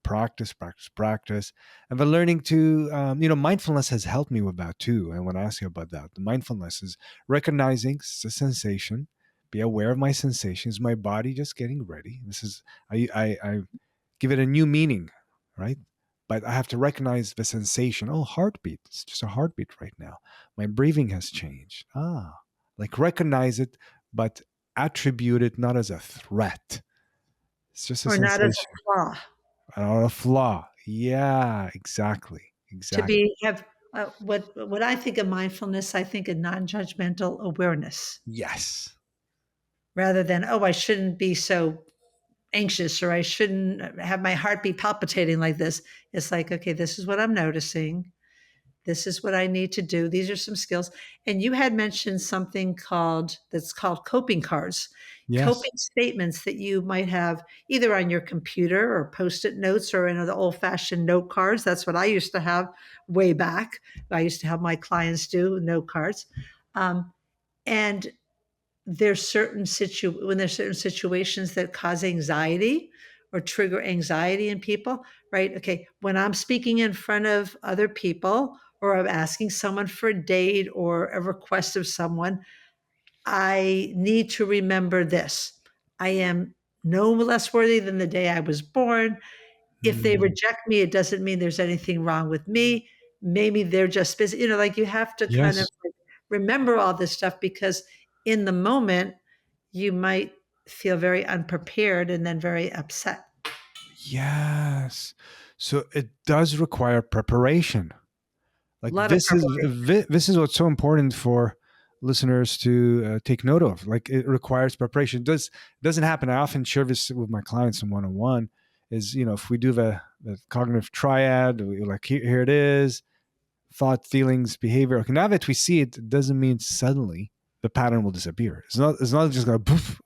practice, practice, practice. And then learning to, mindfulness has helped me with that too. And when I ask you about that, the mindfulness is recognizing the sensation, be aware of my sensations, my body just getting ready. This is, I give it a new meaning, right? But I have to recognize the sensation. Oh, heartbeat. It's just a heartbeat right now. My breathing has changed. Like recognize it, but attribute it not as a threat. It's just a Or not as a sensation, flaw. not a flaw. Yeah, exactly. To Exactly. be have what I think of mindfulness, I think of non-judgmental awareness Yes. rather than, oh, I shouldn't be so anxious or I shouldn't have my heart be palpitating like this. It's like, okay, this is what I'm noticing. This is what I need to do. These are some skills. And you had mentioned something called coping cards, Yes. coping statements that you might have either on your computer or post-it notes or in the old-fashioned note cards. That's what I used to have way back. I used to have my clients do note cards. And when there's certain situations that cause anxiety or trigger anxiety in people, right? Okay, when I'm speaking in front of other people or I'm asking someone for a date or a request of someone, I need to remember this. I am no less worthy than the day I was born. If they Mm, reject me, it doesn't mean there's anything wrong with me. Maybe they're just busy. Like you have to kind of yes. like remember all this stuff because in the moment, you might feel very unprepared and then very upset. Yes. So it does require preparation. A Like lot of preparation. this is what's so important for listeners to take note of. Like it requires preparation. Doesn't happen. I often share this with my clients in one on one. Is if we do the cognitive triad, we like here it is, thought, feelings, behavior. Okay, now that we see it, it doesn't mean suddenly the pattern will disappear. It's not just going poof.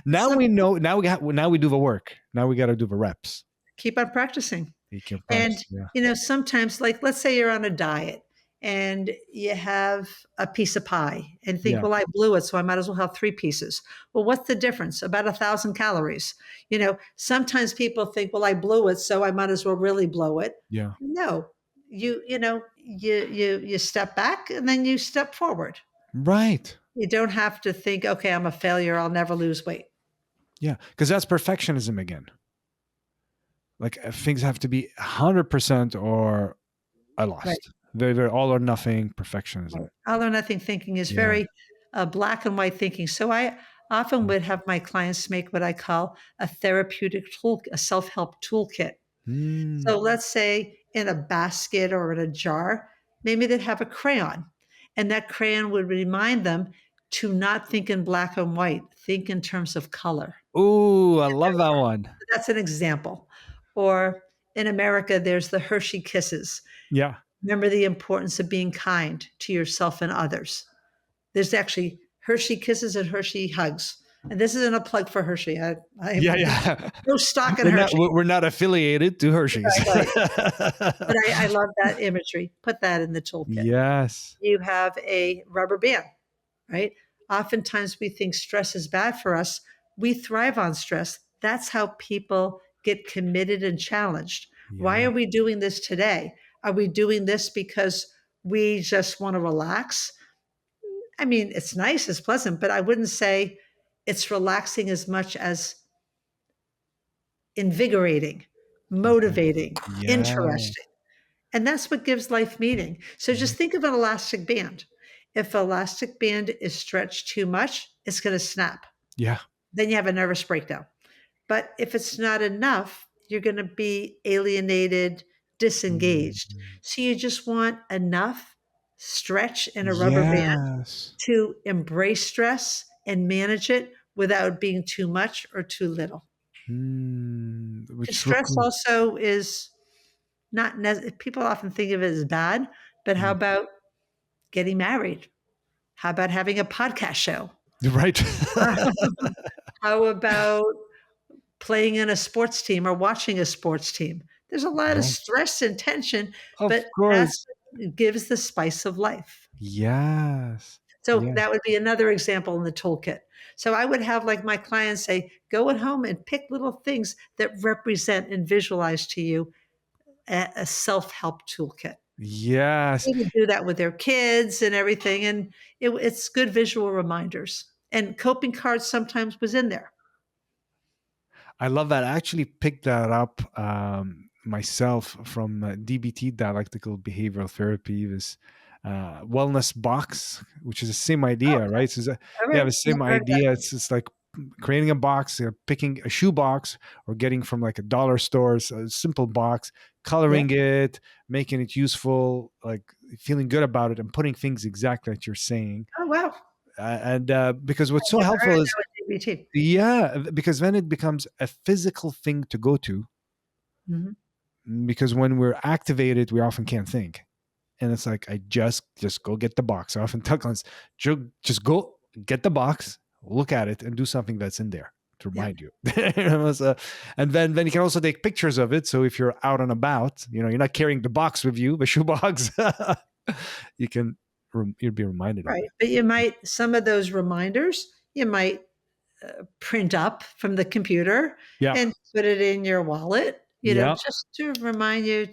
Now Some we know. Now we do the work. Now we got to do the reps. keep on practicing. You can And, practice. Yeah. sometimes, like, let's say you're on a diet and you have a piece of pie and think, Yeah. well, I blew it, so I might as well have three pieces. Well, what's the difference? About 1,000 calories. Sometimes people think, well, I blew it, so I might as well really blow it. Yeah. No, you step back and then you step forward. Right. You don't have to think, okay, I'm a failure. I'll never lose weight. Yeah. Because that's perfectionism again. Like things have to be 100% or I Right. lost. Very, very all or nothing perfectionism. Right. All or nothing thinking is Yeah. very black and white thinking. So I often would have my clients make what I call a therapeutic tool, a self help toolkit. Mm. So let's say in a basket or in a jar, maybe they'd have a crayon, and that crayon would remind them to not think in black and white, think in terms of color. Ooh, I love that one. That's an example. Or in America, there's the Hershey Kisses. Yeah. Remember the importance of being kind to yourself and others. There's actually Hershey Kisses and Hershey Hugs. And this isn't a plug for Hershey. I have Yeah, yeah. no stock in we're not Hershey. we're not affiliated to Hershey's. Right, right. But I love that imagery. Put that in the toolkit. Yes. You have a rubber band, right? Oftentimes we think stress is bad for us. We thrive on stress. That's how people get committed and challenged. Why Yeah. are we doing this today? Are we doing this because we just want to relax? I mean, it's nice, it's pleasant, but I wouldn't say it's relaxing as much as invigorating, Yeah. motivating, Yeah. interesting. And that's what gives life meaning. So Yeah. just think of an elastic band. If an elastic band is stretched too much, it's going to snap. Yeah. Then you have a nervous breakdown. But if it's not enough, you're going to be alienated, disengaged. Mhm. So you just want enough stretch in a rubber band Yes. to embrace stress and manage it without being too much or too little. Because Which stress also is not, people often think of it as bad, but how about getting married? How about having a podcast show? right. How about playing in a sports team or watching a sports team? There's a lot of Yeah. stress and tension, Of but that's course. what gives the spice of life. Yes. So Yeah. that would be another example in the toolkit. So I would have like my clients say, go at home and pick little things that represent and visualize to you a self-help toolkit. Yes. They would do that with their kids and everything, and it's good visual reminders. And coping cards sometimes was in there. I love that. I actually picked that up myself from DBT, dialectical behavioral therapy, this wellness box, which is the same Oh, idea, right? So all they have right. the Never same heard of that. idea. It's just like creating a box, picking a shoe box or getting from like a dollar store, so a simple box, Yeah. coloring it, making it useful, like feeling good about it and putting things exactly like you're saying. Oh, wow. And because what's so Never heard helpful of is that with DBT. yeah, because then it becomes a physical thing to go to. Mhm. Because when we're activated, we often can't think, and it's like I just go get the box. I often tell clients, just go get the box, look at it, and do something that's in there to Yeah. remind you. And then you can also take pictures of it. So if you're out and about, you're not carrying the box with you, the shoe box. you can you'll be reminded of Right. it. But some of those reminders, you might print up from the computer Yeah, and put it in your wallet, yeah, just to remind you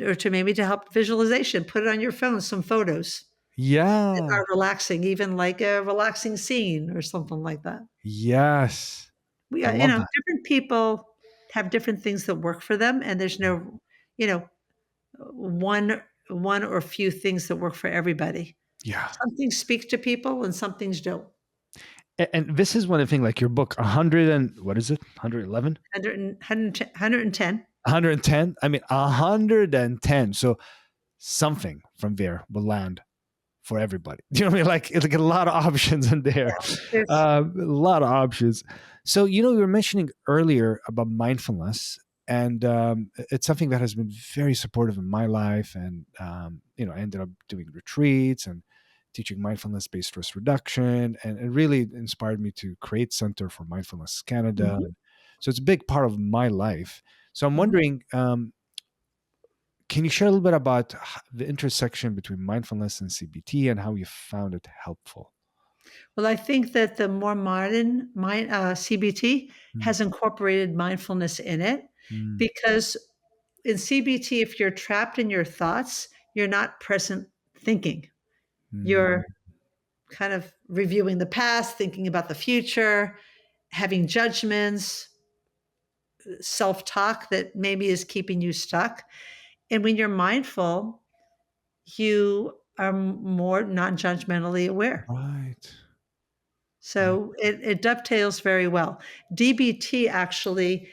or to maybe to help visualization, put it on your phone, some photos. that Yeah. are relaxing, even like a relaxing scene or something like that. Yes. We I are, you love know, that. different people have different things that work for them, and there's no, you know, one or few things that work for everybody. Yeah. Some things speak to people and some things don't. And this is one of the things, like your book, 100 and what is it? 111? 110. 110? I mean, 110. So something from there will land for everybody. You know what I mean? Like, it's like a lot of options in there. There's A lot of options. So, you were mentioning earlier about mindfulness, and it's something that has been very supportive in my life. And, I ended up doing retreats and teaching mindfulness based stress reduction. And it really inspired me to create Center for Mindfulness Canada. Mhm, So it's a big part of my life. So I'm mhm. wondering, can you share a little bit about the intersection between mindfulness and CBT and how you found it helpful? Well, I think that the more modern CBT Mm, has incorporated mindfulness in it mm, because in CBT, if you're trapped in your thoughts, you're not present thinking. mm. You're kind of reviewing the past, thinking about the future, having judgments, self talk that maybe is keeping you stuck. And when you're mindful, you are more non judgmentally aware. Right. Yeah. So it dovetails very well. DBT actually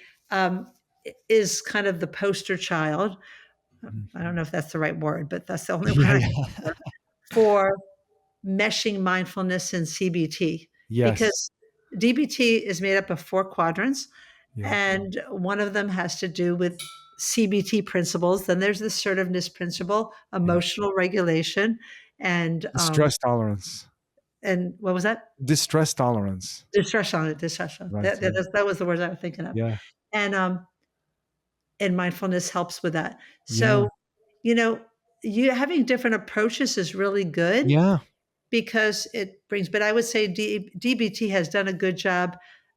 is kind of the poster child. Mm. I don't know if that's the right word, but that's the only one Yeah, I yeah. can for meshing mindfulness and CBT Yes. because DBT is made up of four quadrants, Yeah. and one of them has to do with CBT principles. Then there's the assertiveness principle, Yeah. emotional regulation, and Distress tolerance. what was that? Distress tolerance. Distress. Right. Right. That was the words I was thinking of. Yeah. And mindfulness helps with that. Yeah. So, you know, you having different approaches is really good Yeah. because it brings, but I would say DBT has done a good job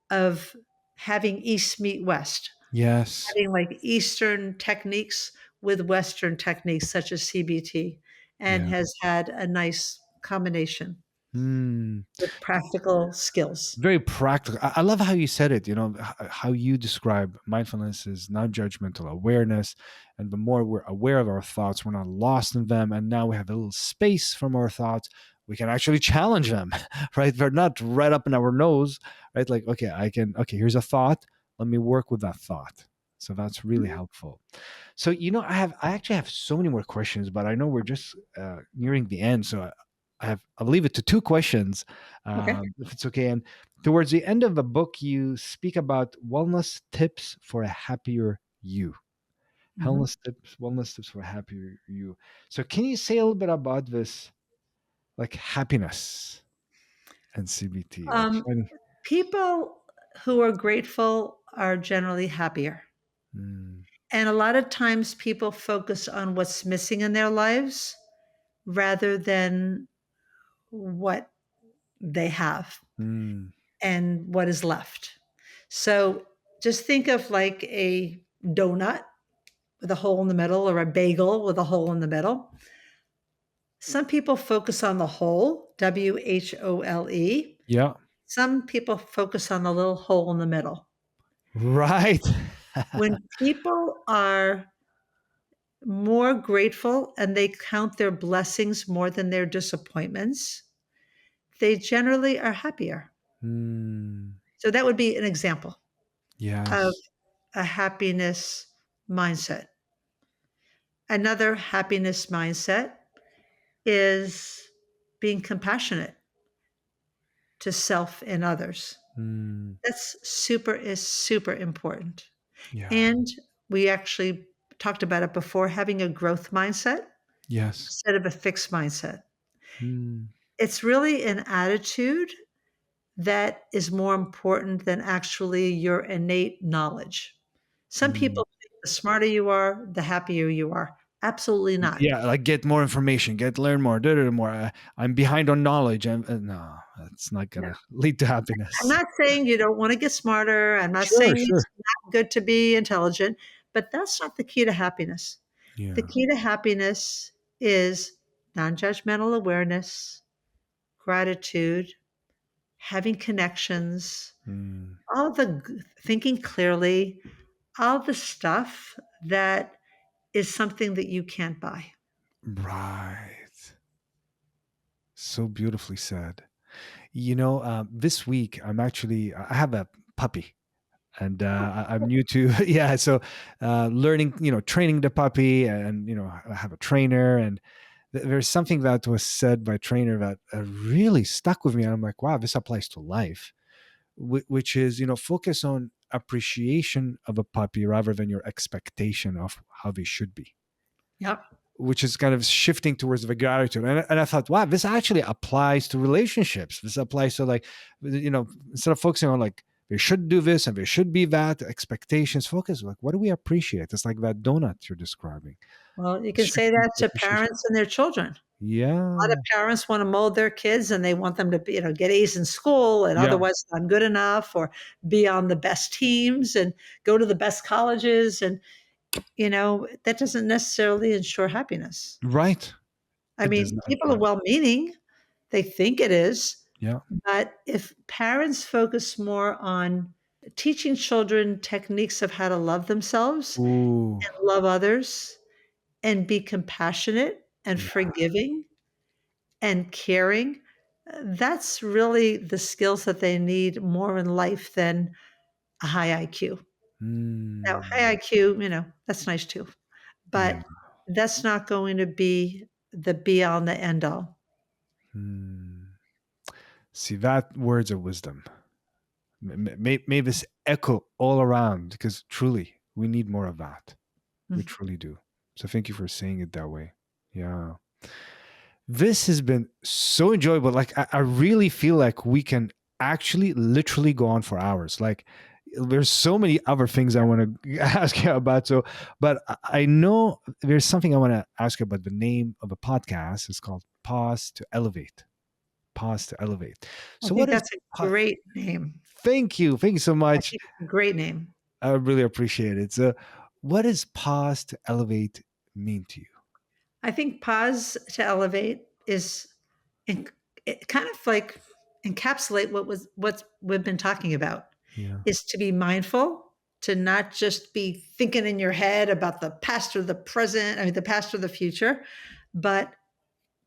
of having East meet West, Yes. having like Eastern techniques with Western techniques such as CBT, and Yeah. has had a nice combination Mm. with practical skills. Very practical. I love how you said it. How you describe mindfulness is non-judgmental awareness, and the more we're aware of our thoughts, we're not lost in them, and now we have a little space from our thoughts. We can actually challenge them, right? They're not right up in our nose, right? Like, okay, I can. Okay, here's a thought. Let me work with that thought. So that's really Mhm. helpful. So I actually have so many more questions, but I know we're just nearing the end. So I'll leave it to two questions, Okay. if it's okay. And towards the end of the book, you speak about wellness tips for a happier you. Mhm. Wellness tips for a happier you. So, can you say a little bit about this, like happiness and CBT? Like, Um, People who are grateful are generally happier. mm, And a lot of times people focus on what's missing in their lives rather than what they have mm, and what is left. So just think of like a donut with a hole in the middle or a bagel with a hole in the middle. Some people focus on the hole, WHOLE. yeah, Some people focus on the little hole in the middle. right. When people are more grateful and they count their blessings more than their disappointments, they generally are happier. Mm, So that would be an example of yes. a happiness mindset. Another happiness mindset is being compassionate to self and others. Mm, That's super important. yeah. And we actually talked about it before, having a growth mindset Yes. instead of a fixed mindset. Mm, It's really an attitude that is more important than actually your innate knowledge. Some mm. people think the smarter you are, the happier you are. Absolutely not. Yeah, like get more information, learn more, more. I'm behind on knowledge, and no, that's not No. gonna lead to I'm happiness. not saying you don't want to get smarter. I'm not Sure, saying sure. it's not good to be intelligent, but that's not the key to happiness. The Yeah. key to happiness is non judgmental awareness, gratitude, having connections, Mm. all the thinking clearly, all the stuff that is something that you can't buy. Right. So beautifully said. This week I have a puppy, and I'm new to yeah. So learning, training the puppy, and I have a trainer, and there's something that was said by trainer that really stuck with me, and I'm like, wow, this applies to life, which is focus on appreciation of a puppy rather than your expectation of how they should be, Yep. which is kind of shifting towards the gratitude. And I thought, wow, this actually applies to relationships. This applies to, like, instead of focusing on like they should do this and they should be that, expectations, focus like, what do we appreciate? It's like that donut you're describing. Well, you can say Shifting that to to appreciation. parents and their children. A lot of Yeah. parents want to mold their kids and they want them to be, get A's in school and Yeah. otherwise not good enough, or be on the best teams and go to the best colleges. And, that doesn't necessarily ensure happiness. Right. I It does mean, not. people are Right. well meaning, they think it is. Yeah. But if parents focus more on teaching children techniques of how to love themselves Ooh. and love others and be compassionate and Yeah. forgiving and caring, that's really the skills that they need more in life than a high IQ. Now, high Mm. IQ, that's nice too, Yeah. but that's not going to be the be all and the end all. Mm. See, that words of wisdom. May this echo all around, because truly we need more of that. We Mhm. truly do. So thank you for saying it that way. Yeah. This has been so enjoyable. Like, I really feel like we can actually literally go on for hours. Like, there's so many other things I want to ask you about. So, but I know there's something I want to ask you about. The name of the podcast is called Pause to Elevate. Pause to Elevate. I So think what is that's a great name. Thank you. Thank you so I much. think it's a great name. I really appreciate it. So, what does pause to elevate mean to you? I think pause to elevate is in, it kind of like encapsulate what we've been talking about, Yeah. is to be mindful, to not just be thinking in your head about the past or the present, I mean the past or the future, but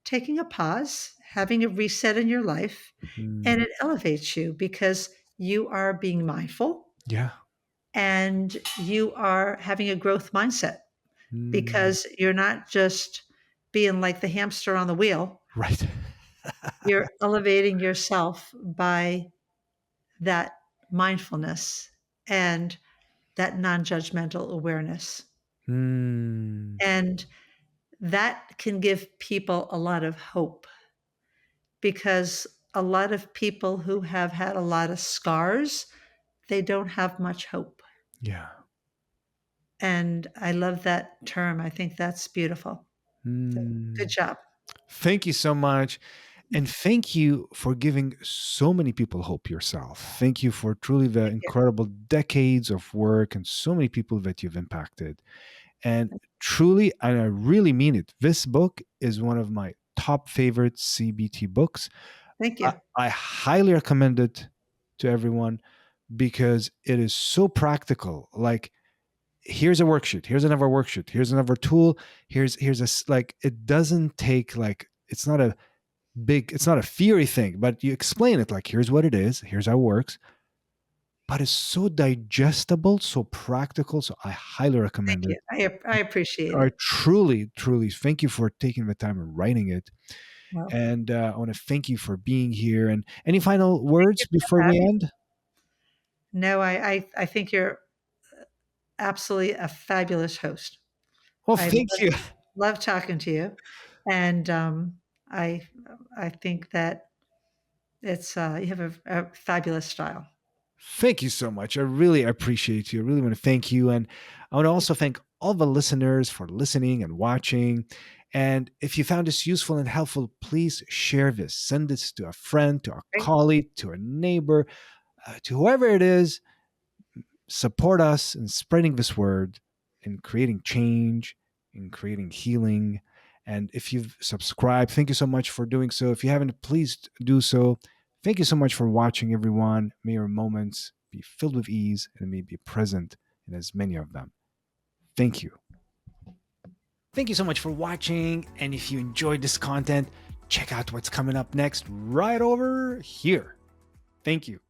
taking a pause, having a reset in your life, and Mm. it elevates you because you are being mindful Yeah. and you are having a growth mindset Mm. because you're not just being like the hamster on the wheel. Right. You're elevating yourself by that mindfulness and that non judgmental awareness. Mm. And that can give people a lot of hope because a lot of people who have had a lot of scars, they don't have much hope. Yeah. And I love that term. I think that's beautiful. So, good Mm. job. Thank you so much. And thank you for giving so many people hope yourself. Thank you for truly the Thank you. incredible decades of work and so many people that you've impacted. And truly, and I really mean it, this book is one of my top favorite CBT books. Thank I, you. I highly recommend it to everyone because it is so practical. Like, here's a worksheet, here's another worksheet, here's another tool, here's like, it doesn't take, like, it's not a theory thing, but you explain it like, here's what it is, here's how it works. But it's so digestible, so practical. So I highly Thank recommend it. you. I appreciate I it. truly, truly thank you for taking the time and writing it. Well, And I want to thank you for being here. And any final thank you words before for we having me. end? No, I think you're absolutely a fabulous host. Well, I thank you. love talking to you, and I I think that it's you have a fabulous style. Thank you so much. I really appreciate you. I really want to thank you. And I want to also thank all the listeners for listening and watching. And if you found this useful and helpful, please share this. Send this to a friend, to a Great. colleague, to a neighbor, to whoever it is. Support us in spreading this word, in creating change, in creating healing. And if you've subscribed, thank you so much for doing so. If you haven't, please do so. Thank you so much for watching, everyone. May your moments be filled with ease and may be present in as many of them. Thank you. Thank you so much for watching. And if you enjoyed this content, check out what's coming up next right over here. Thank you.